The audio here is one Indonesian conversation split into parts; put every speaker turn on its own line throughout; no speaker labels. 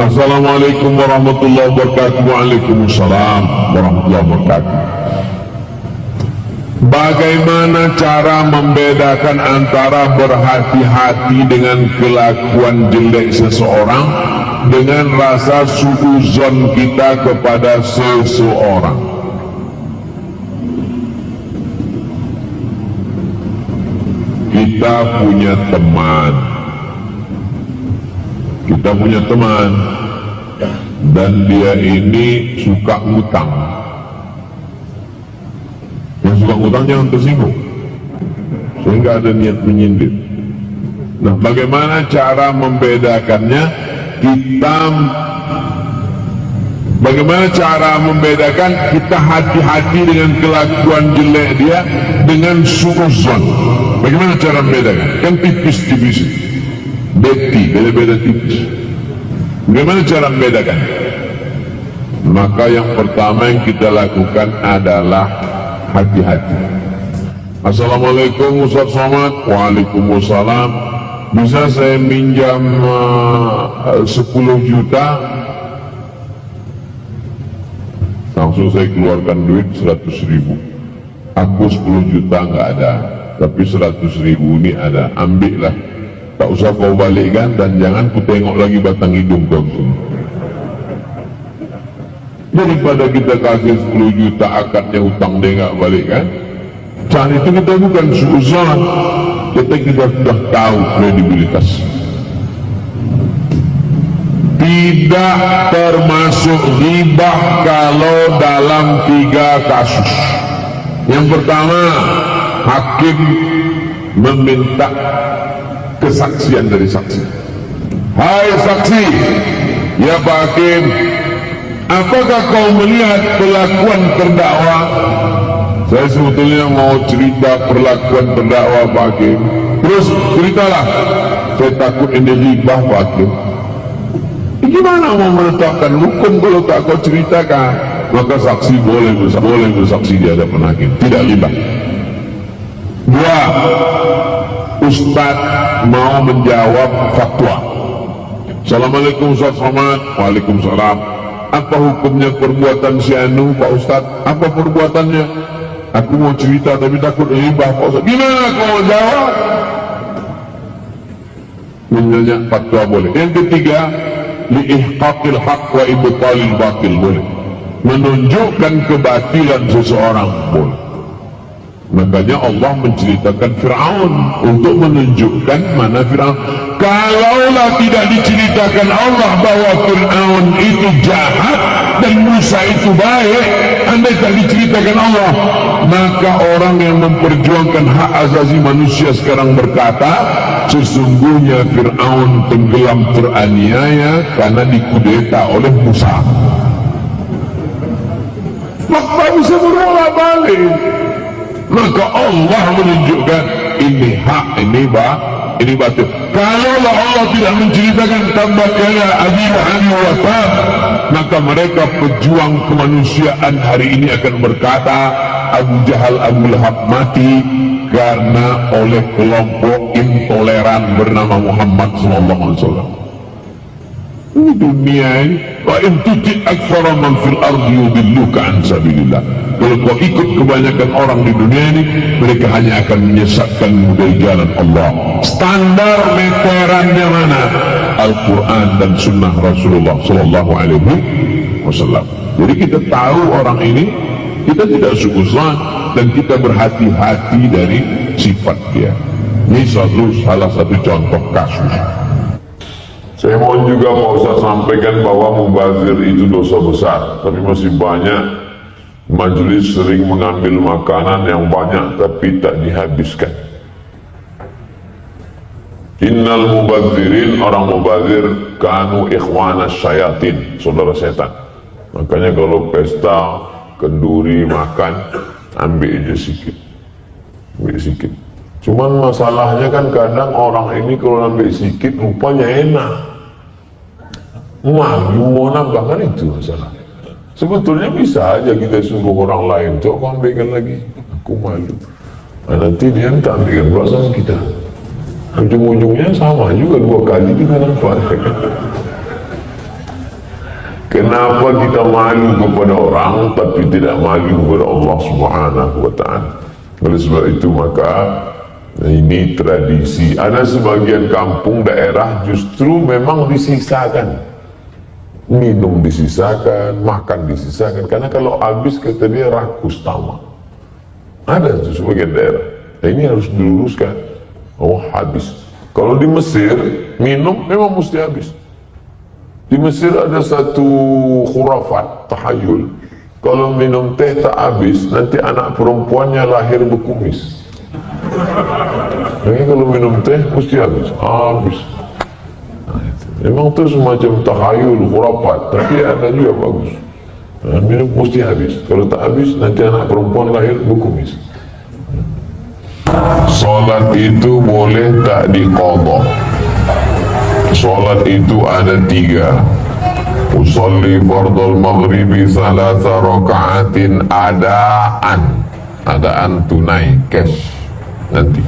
Assalamualaikum warahmatullahi wabarakatuh. Waalaikumsalam warahmatullahi wabarakatuh. Bagaimana cara membedakan antara berhati-hati dengan kelakuan jelek seseorang dengan rasa suudzon kita kepada seseorang? Kita punya teman dan dia ini suka ngutang. Yang suka ngutang jangan tersinggung, sehingga ada niat menyindir. Nah, bagaimana cara membedakannya? Bagaimana cara membedakan kita hati-hati dengan kelakuan jelek dia dengan suudzon? Bagaimana cara membedakan? Kan tipis-tipis, beda-beda tipis. Bagaimana cara membedakan? Maka yang pertama yang kita lakukan adalah hati-hati. Assalamualaikum Ustaz Somad. Waalaikumsalam. Bisa saya minjam 10 juta? Langsung saya keluarkan duit 100.000. Aku 10 juta nggak ada, tapi 100.000 ini ada. Ambillah, tak usah kau balikkan, dan jangan ku tengok lagi batang hidung kau sini. Daripada kita kasih 10 juta akadnya hutang dia nggak balikkan, saat itu kita bukan suudzon, kita sudah tahu kredibilitas. Tidak termasuk ghibah kalau dalam 3 kasus. Yang pertama, hakim meminta kesaksian dari saksi. Hai saksi, ya Pak Hakim, apakah kau melihat perlakuan terdakwa? Saya sebetulnya mau cerita perlakuan terdakwa Pak Hakim. Terus ceritalah. Saya takut ini ghibah Pak Hakim. Gimana mau menetapkan hukum kalau tak kau ceritakan? Maka saksi boleh bersaksi di hadapan hakim, tidak ghibah. 2. Ustaz mau menjawab fatwa. Assalamualaikum Ustaz Somad. Waalaikumsalam. Apa hukumnya perbuatan si Anu Pak Ustaz? Apa perbuatannya? Aku mau cerita tapi takut ghibah Pak Ustaz. Gimana kau jawab? Menanya fatwa boleh. Yang ketiga, liihqaqil haq wa ibtalil batil boleh. Menunjukkan kebatilan seseorang boleh. Makanya Allah menceritakan Fir'aun untuk menunjukkan mana Fir'aun. Kalaulah tidak diceritakan Allah bahwa Fir'aun itu jahat dan Musa itu baik, andai tak diceritakan Allah, maka orang yang memperjuangkan hak asasi manusia sekarang berkata, sesungguhnya Fir'aun tenggelam teraniaya karena dikudeta oleh Musa. Maka bisa berulang balik. Maka Allah menunjukkan ini hak, ini batil. Kalaulah Allah tidak menceritakan tambahkanlah Abi wa Tab, maka mereka pejuang kemanusiaan hari ini akan berkata Abu Jahal, Abu Lahab mati karena oleh kelompok intoleran bernama Muhammad SAW. Ini dunia ini. Wa in tuti aktsara man fil ardi yudilluka an sabilillah. Kalau kau ikut kebanyakan orang di dunia ini, mereka hanya akan menyesatkanmu dari jalan Allah. Standar meterannya mana? Al-Quran dan Sunnah Rasulullah Sallallahu Alaihi Wasallam. Jadi kita tahu orang ini, kita tidak suudzon dan kita berhati-hati dari sifat dia. Ini salah satu contoh kasus. Saya mohon juga Pak Ustaz sampaikan bahwa mubazir itu dosa besar, tapi masih banyak majelis sering mengambil makanan yang banyak tapi tak dihabiskan. Innal mubazirin, orang mubazir, kanu ikhwana syayatin, saudara setan. Makanya kalau pesta kenduri makan, ambil aja sedikit, Cuman masalahnya kan kadang orang ini kalau ambil sedikit rupanya enak, malu mau nambah, kan itu masalah. Sebetulnya bisa aja kita suruh orang lain, coba ambilkan lagi, aku malu. Nah, nanti dia tak ambilkan pula sama kita. Ujung-ujungnya sama juga, 2 kali kita nampak. Kenapa kita malu kepada orang tapi tidak malu kepada Allah Subhanahu wa Ta'ala? Oleh sebab itu maka ini tradisi. Ada sebagian kampung daerah justru memang disisakan, minum disisakan, makan disisakan, karena kalau habis kata dia rakus tamak. Ada sebagian daerah. Nah, ini harus diluruskan. Oh, habis. Kalau di Mesir minum memang mesti habis. Di Mesir ada satu khurafat, tahayul. Kalau minum teh tak habis, nanti anak perempuannya lahir berkumis. Jadi kalau minum teh mesti habis. Habis. Memang itu semacam tahayul, khurafat, tapi ada juga bagus. Minum mesti habis. Kalau tak habis, nanti anak perempuan lahir berkumis. Solat itu boleh tak diqadha? Solat itu ada 3. Usolli fardal maghribi salasa raka'atin adaan tunai, cash nanti.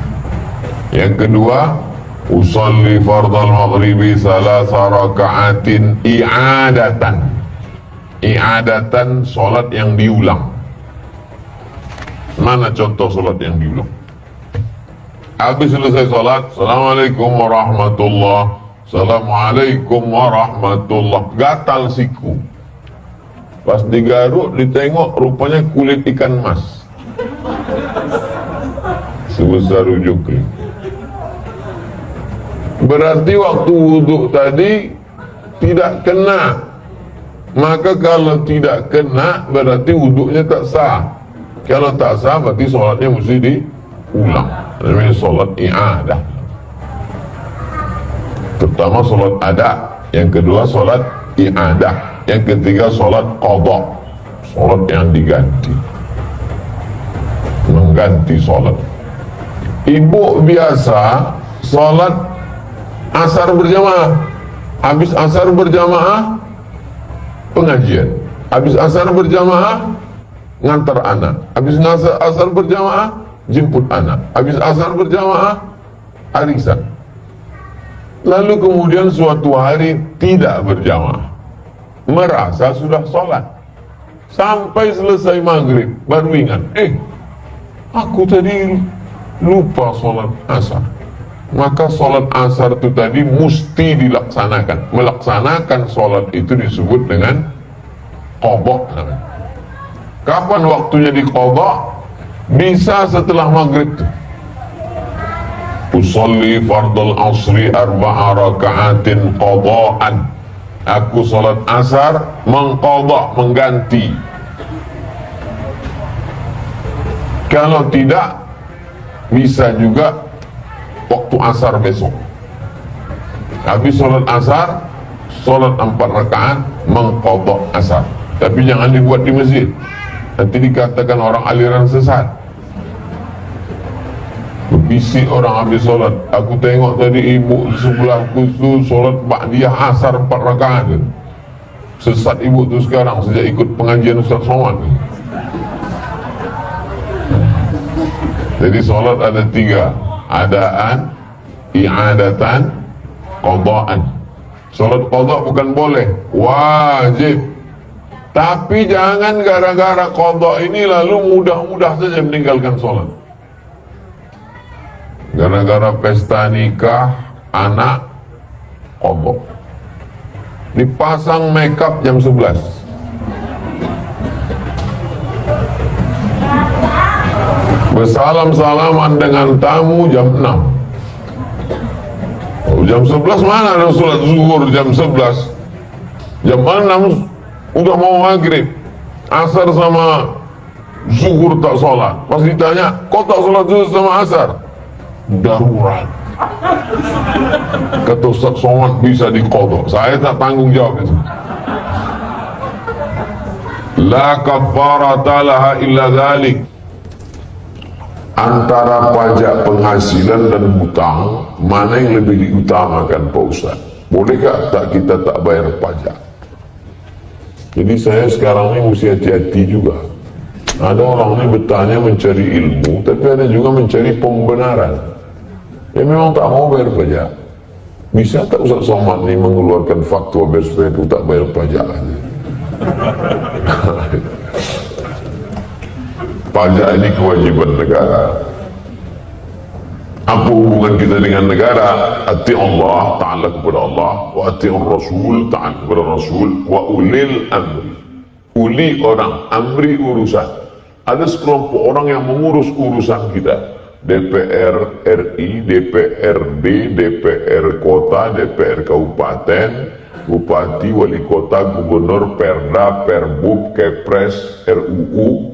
Yang kedua, usolli fardal maghribi salasa raka'atin i'adatan, solat yang diulang. Mana contoh solat yang diulang? Habis selesai solat, Assalamualaikum warahmatullahi, Assalamualaikum warahmatullah, gatal siku. Pas digaruk, ditengok, rupanya kulit ikan mas sebesar ujung kelingking. Berarti waktu wudhu tadi tidak kena. Maka kalau tidak kena, berarti wudhunya tak sah. Kalau tak sah, berarti sholatnya mesti diulang. Namanya sholat i'adah. Pertama sholat ada, yang kedua sholat i'adah, yang ketiga sholat qadha, sholat yang diganti, mengganti sholat. Ibu biasa sholat asar berjamaah, habis asar berjamaah pengajian, habis asar berjamaah ngantar anak, habis asar berjamaah jemput anak, habis asar berjamaah arisan. Lalu kemudian suatu hari tidak berjamaah, merasa sudah sholat, sampai selesai maghrib baru ingat, aku tadi lupa sholat asar. Maka sholat asar itu tadi mesti dilaksanakan. Melaksanakan sholat itu disebut dengan qadha. Kapan waktunya diqadha? Bisa setelah maghrib tuh. Usolli fardal asri arba'a raka'atin qadha'an. Aku sholat asar mengqadha, mengganti. Kalau tidak, bisa juga waktu asar besok. Habis sholat asar, sholat 4 rakaat, mengqadha asar. Tapi jangan dibuat di masjid, nanti dikatakan orang aliran sesat. Bisik orang habis sholat. Aku tengok tadi ibu sebelahku tu sholat ba'diyah asar 4 rakaat. Sesat ibu tu sekarang sejak ikut pengajian Ustaz Somad. Jadi sholat ada 3, adaan, i'adatan, qadha'an. Sholat qadha bukan boleh, wajib. Tapi jangan gara-gara qadha ini lalu mudah-mudah saja meninggalkan sholat. Gara-gara pesta nikah anak, qadha. Dipasang makeup jam 11. Bersalam-salaman dengan tamu jam 6. Jam 11 mana ada sholat zuhur jam 11? Jam 6 udah mau maghrib. Asar sama zuhur tak sholat. Pas ditanya, kok tak sholat zuhur sama asar? Darurat. Kata Ustaz Somad bisa diqadha. Saya tak tanggung jawab itu. La kafarata laha illa dzalik. Antara pajak penghasilan dan hutang, mana yang lebih diutamakan Pak Ustaz? Bolehkah tak kita tak bayar pajak? Jadi saya sekarang ini mesti hati-hati juga. Ada orang ini bertanya mencari ilmu, tapi ada juga mencari pembenaran. Ya memang tak mau bayar pajak. Bisa tak Ustaz Somad ini mengeluarkan fatwa supaya itu tak bayar pajak? Pajak ini kewajiban negara. Apa hubungan kita dengan negara? Ati Allah, ta'ala kepada Allah, wa ati Rasul, ta'ala kepada Rasul, wa ulil amri. Uli orang, amri urusan. Ada sekelompok orang yang mengurus urusan kita. DPR RI, DPRD, DPR kota, DPR kabupaten, bupati, wali kota, gubernur, perda, perbub, kepres, RUU.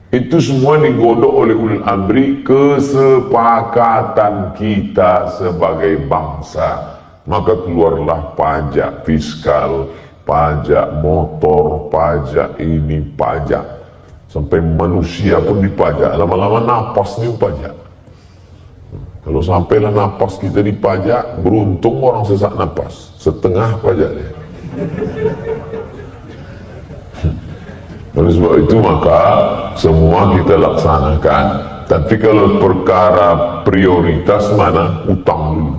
Itu semua digodok oleh ulil amri, kesepakatan kita sebagai bangsa. Maka keluarlah pajak fiskal, pajak motor, pajak ini, pajak. Sampai manusia pun dipajak, lama-lama napas nih pajak. Kalau sampailah napas kita dipajak, beruntung orang sesak napas, setengah pajak dia. Oleh sebab itu maka semua kita laksanakan. Tapi kalau perkara prioritas mana? Utang dulu.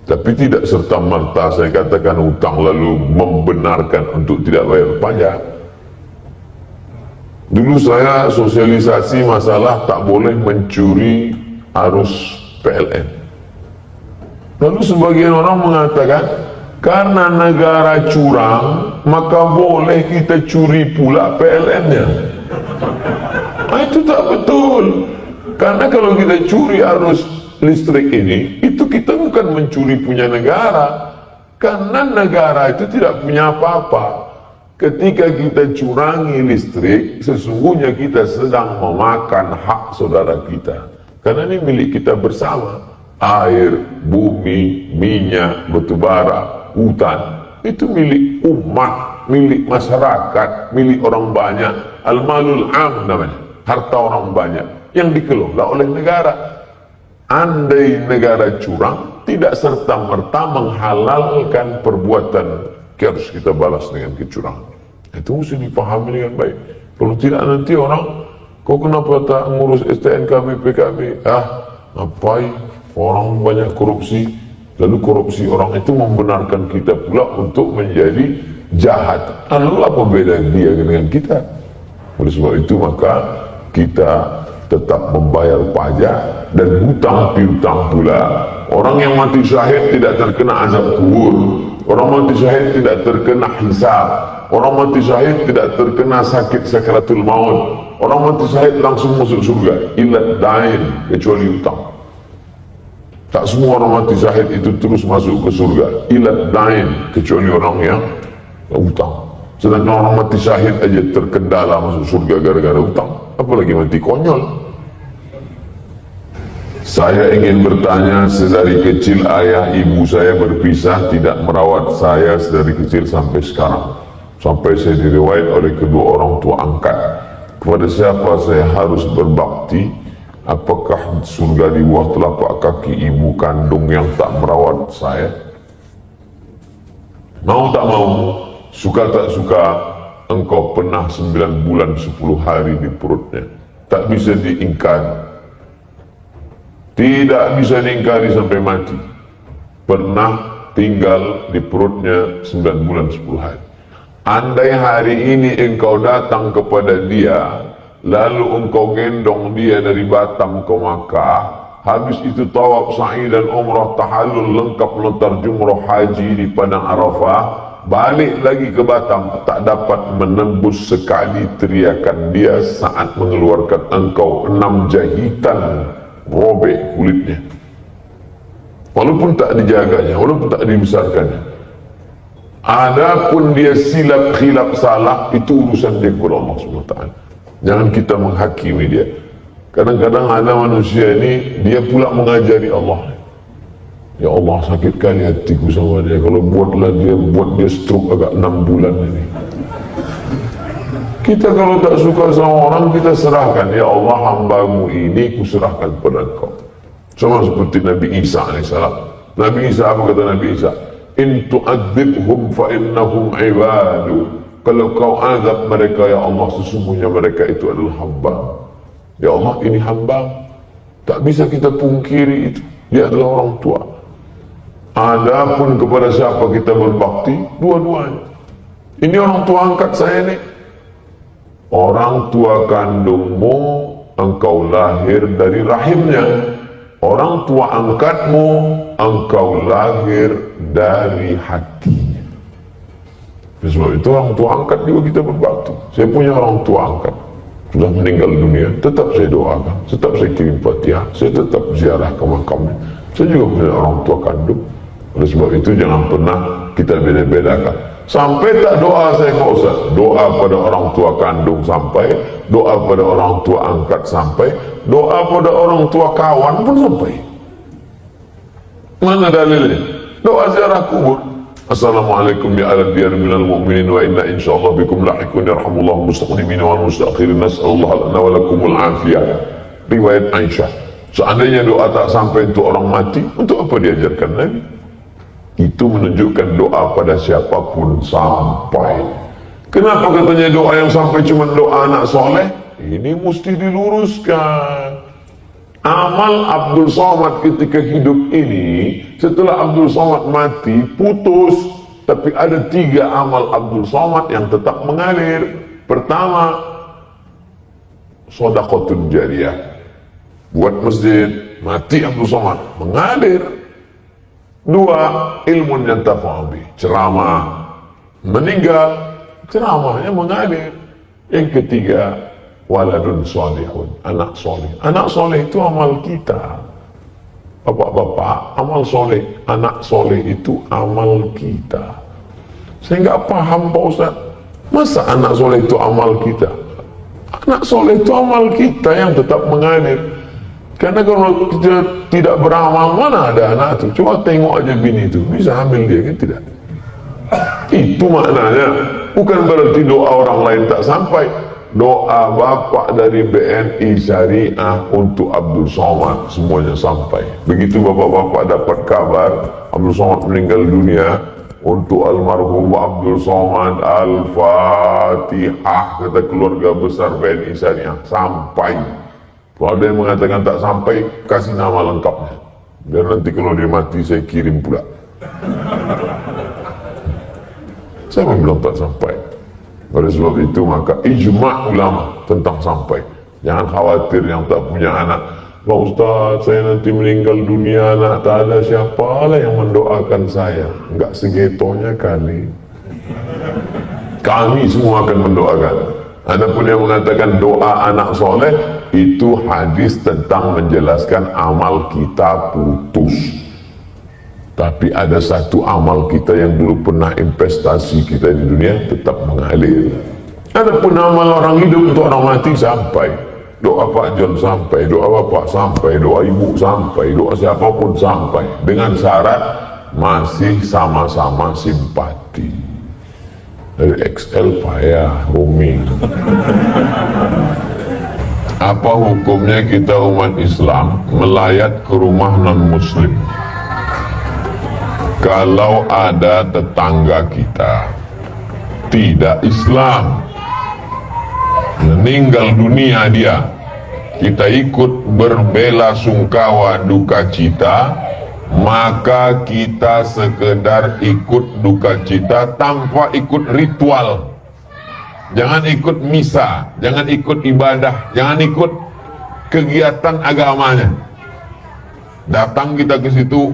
Tapi tidak serta-merta saya katakan utang lalu membenarkan untuk tidak bayar pajak. Dulu saya sosialisasi masalah tak boleh mencuri arus PLN. Lalu sebagian orang mengatakan karena negara curang, maka boleh kita curi pula PLN-nya. Itu tak betul. Karena kalau kita curi arus listrik ini, itu kita bukan mencuri punya negara. Karena negara itu tidak punya apa-apa. Ketika kita curangi listrik, sesungguhnya kita sedang memakan hak saudara kita. Karena ini milik kita bersama. Air, bumi, minyak, batubara, hutan, itu milik umat, milik masyarakat, milik orang banyak. Al-malul am namanya, harta orang banyak yang dikelola oleh negara. Andai negara curang, tidak serta-merta menghalalkan perbuatan harus kita balas dengan kecurangan. Itu mesti dipahami dengan baik. Kalau tidak nanti orang, kau kenapa tak ngurus STNK BPKB? Ngapain? Orang banyak korupsi, lalu korupsi orang itu membenarkan kita pula untuk menjadi jahat. Lalu apa beda dia dengan kita? Oleh sebab itu maka kita tetap membayar pajak dan hutang piutang pula. Orang yang mati syahid tidak terkena azab kubur. Orang mati syahid tidak terkena hisab. Orang mati syahid tidak terkena sakit sakaratul maut. Orang mati syahid langsung masuk surga. Illa dain, kecuali hutang. Tak semua orang mati syahid itu terus masuk ke surga. Ilat dain, kecuali orang yang hutang. Sedangkan orang mati syahid aja terkendala masuk surga gara-gara hutang. Apalagi mati konyol. Saya ingin bertanya, sedari kecil ayah ibu saya berpisah, tidak merawat saya sedari kecil sampai sekarang. Sampai saya diriwayat oleh kedua orang tua angkat. Kepada siapa saya harus berbakti? Apakah surga di bawah telapak kaki ibu kandung yang tak merawat saya? Mau tak mau, suka tak suka, engkau pernah 9 bulan 10 hari di perutnya. Tak bisa diingkari. Tidak bisa diingkari sampai mati. Pernah tinggal di perutnya 9 bulan 10 hari. Andai hari ini engkau datang kepada dia, lalu engkau gendong dia dari Batam ke Makkah, habis itu tawaf sa'i dan umrah tahallul lengkap lontar jumrah haji di padang Arafah, balik lagi ke Batam, tak dapat menembus sekali teriakan dia saat mengeluarkan engkau 6 jahitan robek kulitnya, walaupun tak dijaganya, walaupun tak dibesarkannya. Adapun dia silap khilaf salah, itu urusan dia kepada Allah SWT. Jangan kita menghakimi dia. Kadang-kadang ada manusia ini, dia pula mengajari Allah. Ya Allah, sakit kali hatiku sama dia. Kalau buat dia stroke agak 6 bulan ini. Kita kalau tak suka sama orang, kita serahkan. Ya Allah, hambamu ini kuserahkan kepada engkau. Sama seperti Nabi Isa AS. Nabi Isa, apa kata Nabi Isa? In tu'adzibhum fa innahum ibadu. Kalau kau azab mereka, ya Allah, sesungguhnya mereka itu adalah hamba. Ya Allah, ini hamba. Tak bisa kita pungkiri itu. Dia adalah orang tua. Adapun kepada siapa kita berbakti, dua-duanya. Ini orang tua angkat saya nih. Orang tua kandungmu engkau lahir dari rahimnya. Orang tua angkatmu engkau lahir dari hatinya. Sebab itu orang tua angkat juga kita berbakti. Saya punya orang tua angkat sudah meninggal dunia, tetap saya doakan, tetap saya kirim Fatihah, saya tetap ziarah ke makamnya. Saya juga punya orang tua kandung. Oleh sebab itu jangan pernah kita beda-bedakan. Sampai tak doa saya nggak usah. Doa pada orang tua kandung sampai, doa pada orang tua angkat sampai, doa pada orang tua kawan pun sampai. Mana dalilnya? Doa ziarah kubur. Assalamualaikum ya ala diyar minal mu'minin wa inna insyaallah bikum lahikun yarhamullahu mustaqdimin wal mustakhirin nas'allahu lana wa lakumul afiyah. Riwayat Aisyah. Seandainya doa tak sampai untuk orang mati, untuk apa diajarkan Nabi? Itu menunjukkan doa pada siapapun sampai. Kenapa katanya doa yang sampai cuma doa anak soleh? Ini mesti diluruskan. Amal Abdul Somad ketika hidup ini, setelah Abdul Somad mati, putus. Tapi ada 3 amal Abdul Somad yang tetap mengalir. Pertama, sedekahun jariyah. Buat masjid, mati Abdul Somad, mengalir. 2, ilmu yang tafa'abi, ceramah, meninggal, ceramahnya mengalir. Yang ketiga, waladun solihun, anak soleh. Anak soleh itu amal kita. Bapak-bapak, amal soleh, anak soleh itu amal kita. Saya nggak paham Pak Ustaz, masa anak soleh itu amal kita? Anak soleh itu amal kita yang tetap mengalir. Karena kalau kita tidak beramal, mana ada anak itu? Coba tengok aja bini itu, bisa hamil dia kan? Tidak. Itu maknanya. Bukan berarti doa orang lain tak sampai. Doa bapak dari BNI Syariah untuk Abdul Somad semuanya sampai. Begitu bapak-bapak dapat kabar Abdul Somad meninggal dunia, untuk almarhum Abdul Somad Al-Fatihah, kata keluarga besar BNI Syariah, sampai. Kalau ada yang mengatakan tak sampai, kasih nama lengkapnya. Biar nanti kalau dia mati saya kirim pula. Saya bilang tak sampai. Oleh sebab itu maka ijma' ulama tentang sampai. Jangan khawatir yang tak punya anak. Pak Ustaz, saya nanti meninggal dunia, anak tak ada, siapa lah yang mendoakan saya? Enggak segetonya kali. Kami semua akan mendoakan. Adapun yang mengatakan doa anak soleh, itu hadis tentang menjelaskan amal kita putus. Tapi ada satu amal kita yang dulu pernah investasi kita di dunia tetap mengalir. Adapun amal orang hidup untuk orang mati sampai. Doa Pak John sampai, doa Bapak sampai, doa Ibu sampai, doa siapapun sampai. Dengan syarat masih sama-sama simpati. Dari XL payah, Umi. Apa hukumnya kita umat Islam melayat ke rumah non-muslim kalau ada tetangga kita tidak Islam meninggal dunia, dia kita ikut berbela sungkawa duka cita, maka kita sekedar ikut duka cita tanpa ikut ritual. Jangan ikut misa, jangan ikut ibadah, jangan ikut kegiatan agamanya. Datang kita ke situ,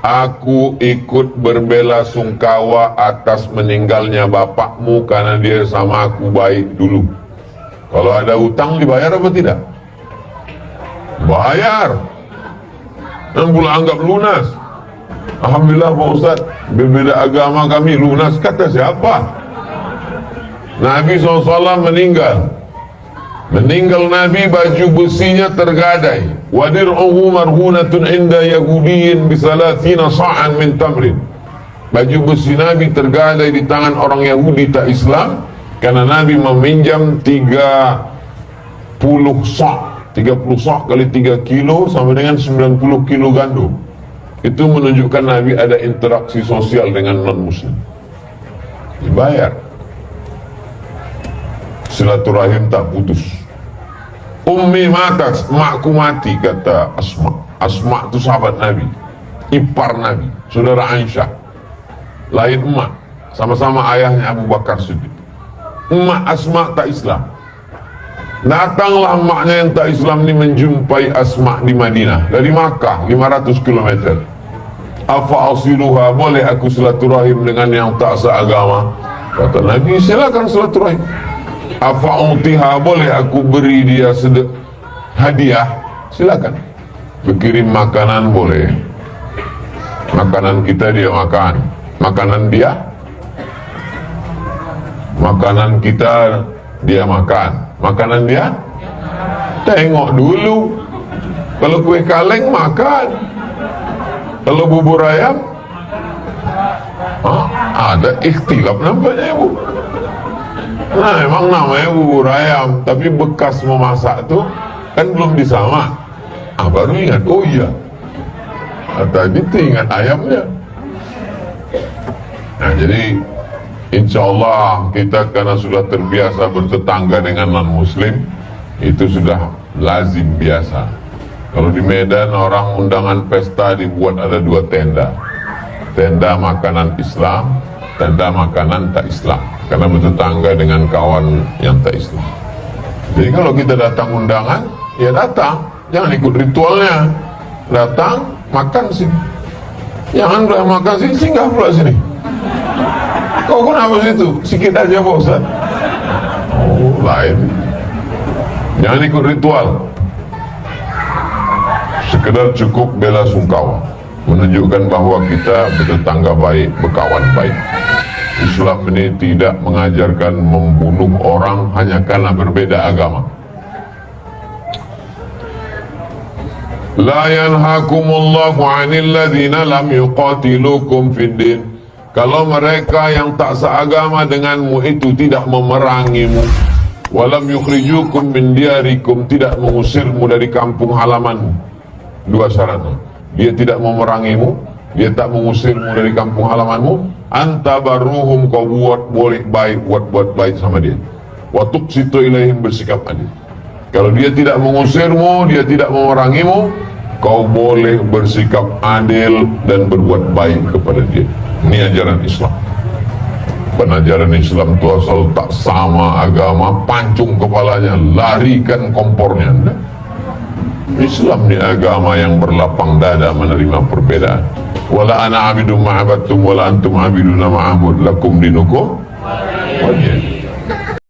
aku ikut berbela sungkawa atas meninggalnya bapakmu karena dia sama aku baik dulu. Kalau ada hutang dibayar apa tidak? Bayar. Dan pula anggap lunas. Alhamdulillah Pak Ustaz, berbeda agama kami lunas. Kata siapa? Nabi SAW meninggal. Meninggal Nabi, baju besinya tergadai. Wadir'uhu marhunatun inda yahudiyin bisalathina sa'an min tamrin. Baju besi Nabi tergadai di tangan orang Yahudi tak Islam, karena Nabi meminjam 30 sa'. 30 sa' kali 3 kilo sama dengan 90 kilo gandum. Itu menunjukkan Nabi ada interaksi sosial dengan non-muslim. Dibayar. Silaturahim tak putus. Ummi matas, makku mati, kata Asma. Asma itu sahabat Nabi, ipar Nabi, saudara Aisyah. Lain emak, sama-sama ayahnya Abu Bakar Siddiq. Emak Asma tak Islam. Datanglah emaknya yang tak Islam ini menjumpai Asma di Madinah dari Makkah 500 km. Afa asiluha, boleh aku silaturahim dengan yang tak seagama? Kata Nabi, silakan silaturahim. Afa utiha, boleh aku beri dia hadiah? Silakan. Berkirim makanan boleh. Makanan kita dia makan, makanan dia, makanan kita dia makan, makanan dia. Tengok dulu, kalau kue kaleng makan, kalau bubur ayam ada ikhtilaf nampaknya ibu. Nah emang namanya bubur ayam, tapi bekas memasak tuh kan belum disama. Baru ingat, oh iya, tadi ingat ayamnya. Nah jadi insya Allah kita karena sudah terbiasa bertetangga dengan non muslim, itu sudah lazim biasa. Kalau di Medan orang undangan pesta dibuat ada 2 tenda, tenda makanan Islam, tenda makanan tak Islam, karena bertetangga dengan kawan yang tak Islam. Jadi kalau kita datang undangan, ya datang, jangan ikut ritualnya. Datang, makan sini. Jangan udah makan sini, singgah pula sini. Kau kenapa situ? Sikit aja Pak Ustaz. Oh, lain. Jangan ikut ritual. Sekedar cukup bela sungkawa, menunjukkan bahwa kita bertetangga baik, berkawan baik. Islam ini tidak mengajarkan membunuh orang hanya karena berbeda agama. La yanhakumullahu 'anil ladzina lam yuqatilukum fid din. Kalau mereka yang tak seagama denganmu itu tidak memerangimu, walam yukhrijukum min diyarikum, tidak mengusirmu dari kampung halamanmu. 2 syaratnya. Dia tidak memerangimu, dia tak mengusirmu dari kampung halamanmu. Antabarruhum, kau boleh baik, buat baik sama dia. Wa tuqsitu ilaihim, bersikap adil. Kalau dia tidak mengusirmu, dia tidak memerangimu, kau boleh bersikap adil dan berbuat baik kepada dia. Ini ajaran Islam. Penajaran Islam itu asal tak sama agama, pancung kepalanya, larikan kompornya. Islam ini agama yang berlapang dada menerima perbedaan. Wala ana abidum ma'abattum wala antum abiduna ma'abud lakum dinukum waliya.